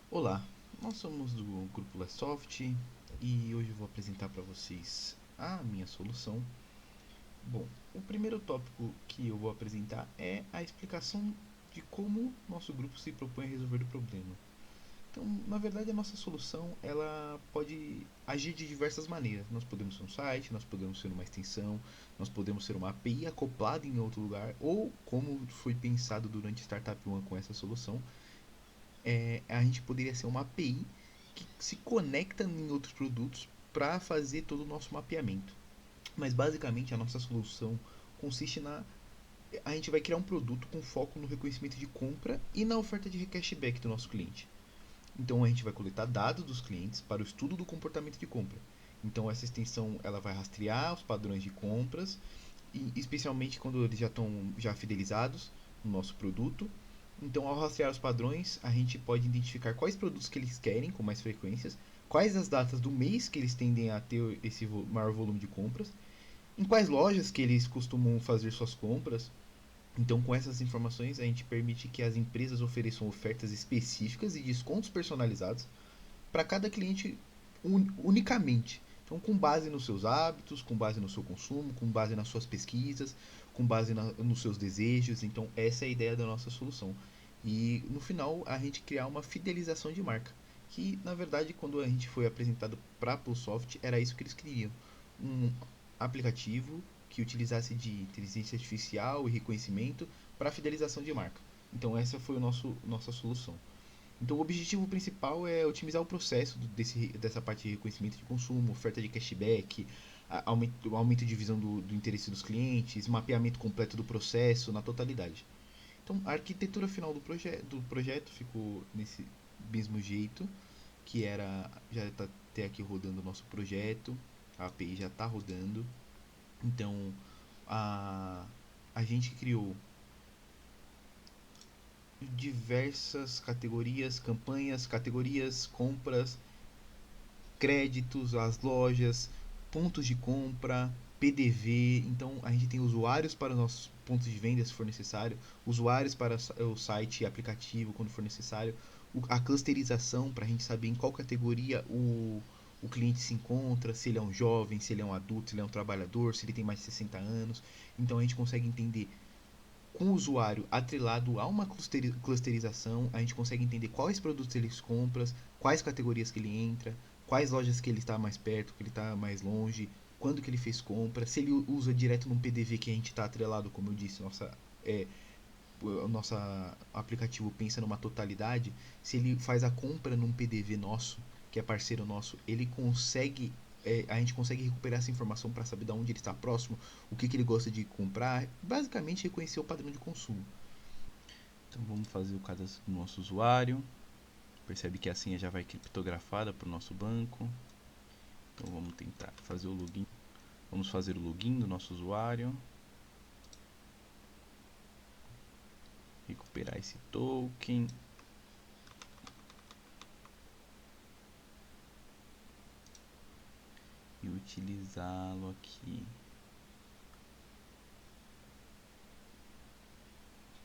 Olá, nós somos do grupo Lesoft e hoje eu vou apresentar para vocês a minha solução. Bom, o primeiro tópico que eu vou apresentar é a explicação de como nosso grupo se propõe a resolver o problema. Então, na verdade, a nossa solução ela pode agir de diversas maneiras. Nós podemos ser um site, nós podemos ser uma extensão, nós podemos ser uma API acoplada em outro lugar, ou como foi pensado durante Startup One com essa solução, a gente poderia ser uma API que se conecta em outros produtos para fazer todo o nosso mapeamento. Mas basicamente a nossa solução consiste na a gente vai criar um produto com foco no reconhecimento de compra e na oferta de cashback do nosso cliente. Então a gente vai coletar dados dos clientes para o estudo do comportamento de compra. Então essa extensão ela vai rastrear os padrões de compras e especialmente quando eles já estão já fidelizados no nosso produto. Então, ao rastrear os padrões, a gente pode identificar quais produtos que eles querem com mais frequências, quais as datas do mês que eles tendem a ter esse maior volume de compras, em quais lojas que eles costumam fazer suas compras. Então, com essas informações, a gente permite que as empresas ofereçam ofertas específicas e descontos personalizados para cada cliente unicamente. Então, com base nos seus hábitos, com base no seu consumo, com base nas suas pesquisas, com base nos seus desejos. Então, essa é a ideia da nossa solução. E no final, a gente criar uma fidelização de marca. Que, na verdade, quando a gente foi apresentado para a Pulsoft, era isso que eles queriam. Um aplicativo que utilizasse de inteligência artificial e reconhecimento para fidelização de marca. Então, essa foi nossa solução. Então, o objetivo principal é otimizar o processo dessa parte de reconhecimento de consumo, oferta de cashback, aumento de visão do interesse dos clientes, mapeamento completo do processo na totalidade. Então, a arquitetura final do projeto ficou nesse mesmo jeito, que era já está até aqui rodando o nosso projeto, a API já está rodando. Então, a, a gente criou diversas categorias, campanhas, categorias, compras, créditos, as lojas, pontos de compra, PDV. Então a gente tem usuários para os nossos pontos de venda se for necessário, usuários para o site e aplicativo quando for necessário, a clusterização para a gente saber em qual categoria o cliente se encontra, se ele é um jovem, se ele é um adulto, se ele é um trabalhador, se ele tem mais de 60 anos. Então a gente consegue entender com o usuário atrelado a uma clusterização, a gente consegue entender quais produtos ele compra, quais categorias que ele entra, quais lojas que ele está mais perto, que ele está mais longe, quando que ele fez compra, se ele usa direto num PDV que a gente está atrelado, como eu disse, o nosso aplicativo pensa numa totalidade, se ele faz a compra num PDV nosso, que é parceiro nosso, ele consegue a gente consegue recuperar essa informação para saber de onde ele está próximo, o que ele gosta de comprar, basicamente reconhecer o padrão de consumo. Então vamos fazer o cadastro do nosso usuário. Percebe que a senha já vai criptografada para o nosso banco. Então vamos tentar fazer o login. Vamos fazer o login do nosso usuário. Recuperar esse token. E utilizá-lo aqui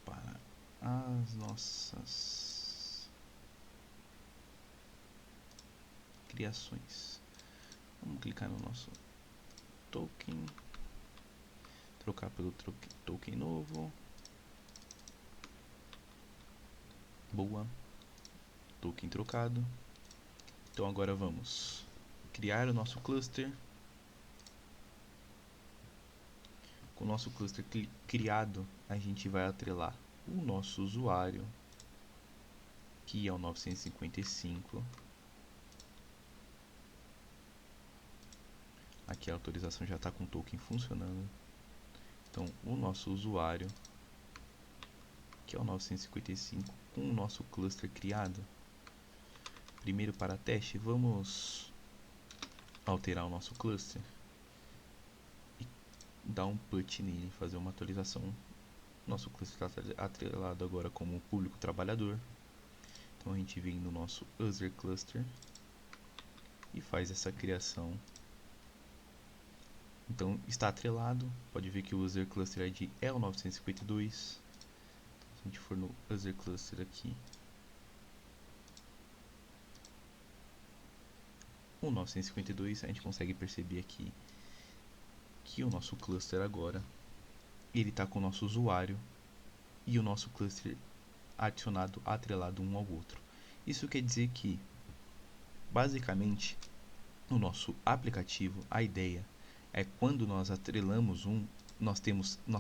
para as nossas criações. Vamos clicar no nosso token, trocar pelo token novo. Boa, token trocado. Então agora vamos criar o nosso cluster. Com o nosso cluster criado, a gente vai atrelar o nosso usuário, que é o 955. Aqui a autorização já está com o token funcionando. Então, o nosso usuário, que é o 955, com o nosso cluster criado. Primeiro, para teste, vamos alterar o nosso cluster e dar um put nele, fazer uma atualização. Nosso cluster está atrelado agora como público trabalhador. Então a gente vem no nosso user cluster e faz essa criação. Então está atrelado, pode ver que o user cluster ID é o 952. Se a gente for no user cluster aqui, o nosso 152, a gente consegue perceber aqui que o nosso cluster agora ele está com o nosso usuário e o nosso cluster adicionado, atrelado um ao outro. Isso quer dizer que, basicamente, no nosso aplicativo, a ideia é quando nós atrelamos nós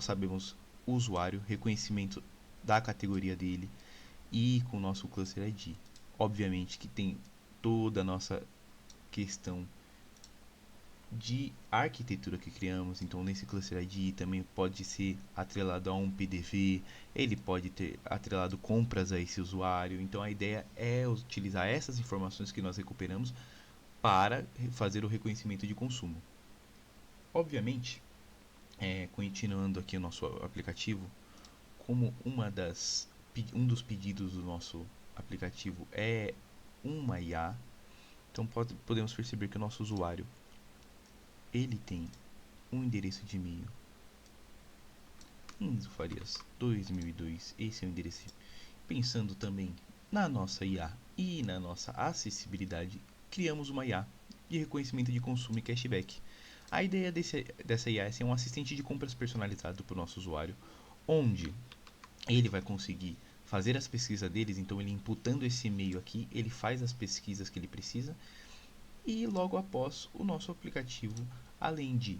sabemos o usuário, reconhecimento da categoria dele e com o nosso cluster ID. Obviamente que tem toda a nossa questão de arquitetura que criamos, então nesse cluster ID também pode ser atrelado a um PDV, ele pode ter atrelado compras a esse usuário, então a ideia é utilizar essas informações que nós recuperamos para fazer o reconhecimento de consumo. Obviamente, continuando aqui o nosso aplicativo, como um dos pedidos do nosso aplicativo é uma IA, então podemos perceber que o nosso usuário ele tem um endereço de e-mail Enzo Farias 2002, esse é o endereço. Pensando também na nossa IA e na nossa acessibilidade, criamos uma IA de reconhecimento de consumo e cashback. A ideia dessa IA é ser um assistente de compras personalizado para o nosso usuário, onde ele vai conseguir fazer as pesquisas deles, então ele imputando esse e-mail aqui, ele faz as pesquisas que ele precisa e logo após o nosso aplicativo, além de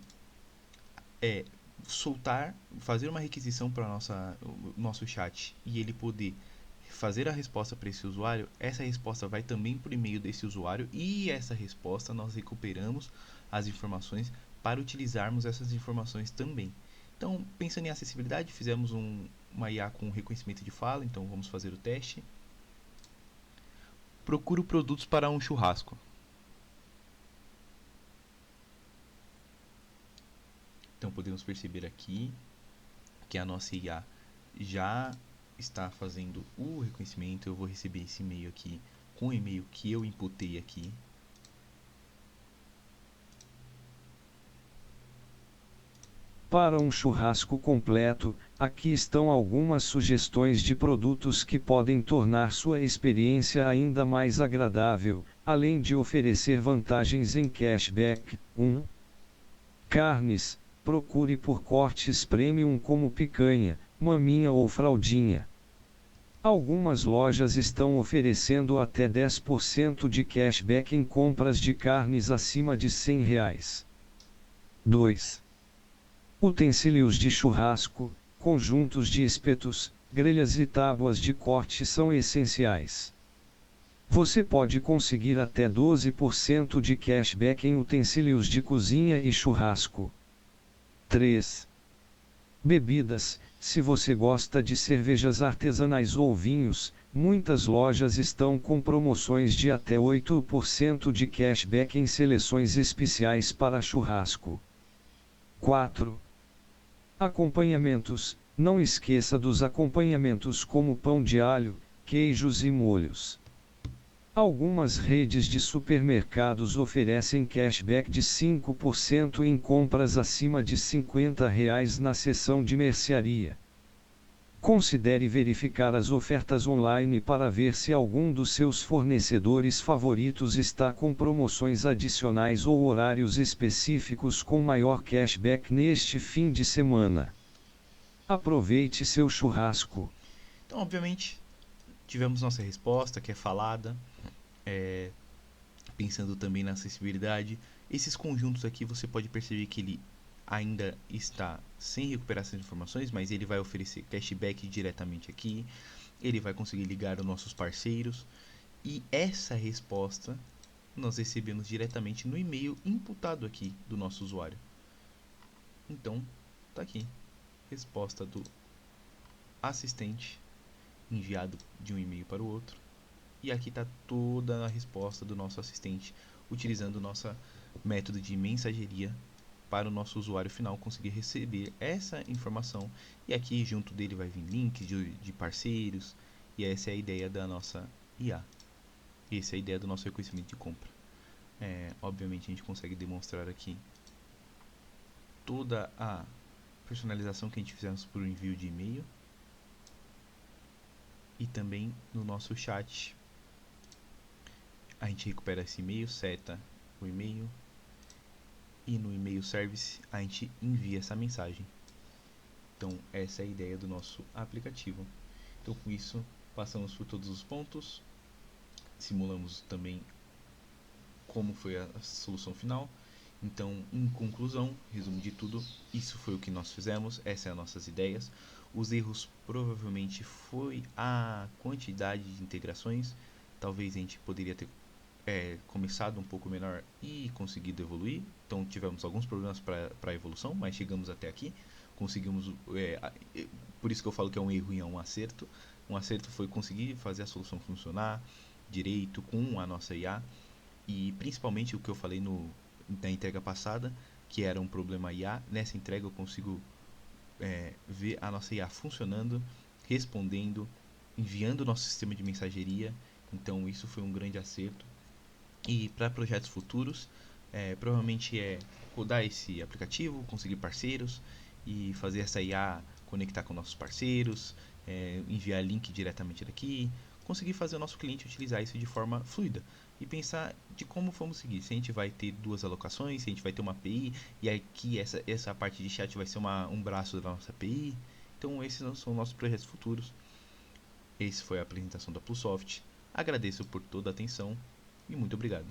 fazer uma requisição para o nosso chat e ele poder fazer a resposta para esse usuário, essa resposta vai também para o e-mail desse usuário e essa resposta nós recuperamos as informações para utilizarmos essas informações também. Então, pensando em acessibilidade, fizemos uma IA com reconhecimento de fala, então vamos fazer o teste. Procuro produtos para um churrasco. Então podemos perceber aqui que a nossa IA já está fazendo o reconhecimento. Eu vou receber esse e-mail aqui com o e-mail que eu imputei aqui. Para um churrasco completo, aqui estão algumas sugestões de produtos que podem tornar sua experiência ainda mais agradável, além de oferecer vantagens em cashback. 1. Carnes. Procure por cortes premium como picanha, maminha ou fraldinha. Algumas lojas estão oferecendo até 10% de cashback em compras de carnes acima de R$ 100. 2. Utensílios de churrasco, conjuntos de espetos, grelhas e tábuas de corte são essenciais. Você pode conseguir até 12% de cashback em utensílios de cozinha e churrasco. 3. Bebidas. Se você gosta de cervejas artesanais ou vinhos, muitas lojas estão com promoções de até 8% de cashback em seleções especiais para churrasco. 4. Acompanhamentos. Não esqueça dos acompanhamentos como pão de alho, queijos e molhos. Algumas redes de supermercados oferecem cashback de 5% em compras acima de R$ 50 na seção de mercearia. Considere verificar as ofertas online para ver se algum dos seus fornecedores favoritos está com promoções adicionais ou horários específicos com maior cashback neste fim de semana. Aproveite seu churrasco. Então, obviamente, tivemos nossa resposta que é falada, pensando também na acessibilidade. Esses conjuntos aqui você pode perceber que ele ainda está sem recuperar essas informações, mas ele vai oferecer cashback diretamente aqui, ele vai conseguir ligar os nossos parceiros e essa resposta nós recebemos diretamente no e-mail imputado aqui do nosso usuário. Então, tá aqui, resposta do assistente enviado de um e-mail para o outro. E aqui está toda a resposta do nosso assistente utilizando o nosso método de mensageria para o nosso usuário final conseguir receber essa informação. E aqui junto dele vai vir links de parceiros. E essa é a ideia da nossa IA. Essa é a ideia do nosso reconhecimento de compra. Obviamente a gente consegue demonstrar aqui toda a personalização que a gente fizemos por envio de e-mail. E também no nosso chat a gente recupera esse e-mail, seta o e-mail e no e-mail service a gente envia essa mensagem. Então essa é a ideia do nosso aplicativo. Então com isso passamos por todos os pontos, simulamos também como foi a solução final. Então, em conclusão, resumo de tudo, isso foi o que nós fizemos, essas são as nossas ideias. Os erros provavelmente foi a quantidade de integrações. Talvez a gente poderia ter começado um pouco menor e conseguido evoluir. Então tivemos alguns problemas para a evolução, mas chegamos até aqui. Conseguimos. Por isso que eu falo que é um erro e é um acerto. Um acerto foi conseguir fazer a solução funcionar direito com a nossa IA. E principalmente o que eu falei na entrega passada, que era um problema IA, nessa entrega eu consigo ver a nossa IA funcionando, respondendo, enviando o nosso sistema de mensageria. Então isso foi um grande acerto. E para projetos futuros, provavelmente rodar esse aplicativo, conseguir parceiros e fazer essa IA conectar com nossos parceiros, enviar link diretamente daqui, conseguir fazer o nosso cliente utilizar isso de forma fluida e pensar de como vamos seguir. Se a gente vai ter duas alocações, se a gente vai ter uma API e aqui essa parte de chat vai ser um braço da nossa API. Então esses são os nossos projetos futuros. Esse foi a apresentação da Plusoft. Agradeço por toda a atenção e muito obrigado.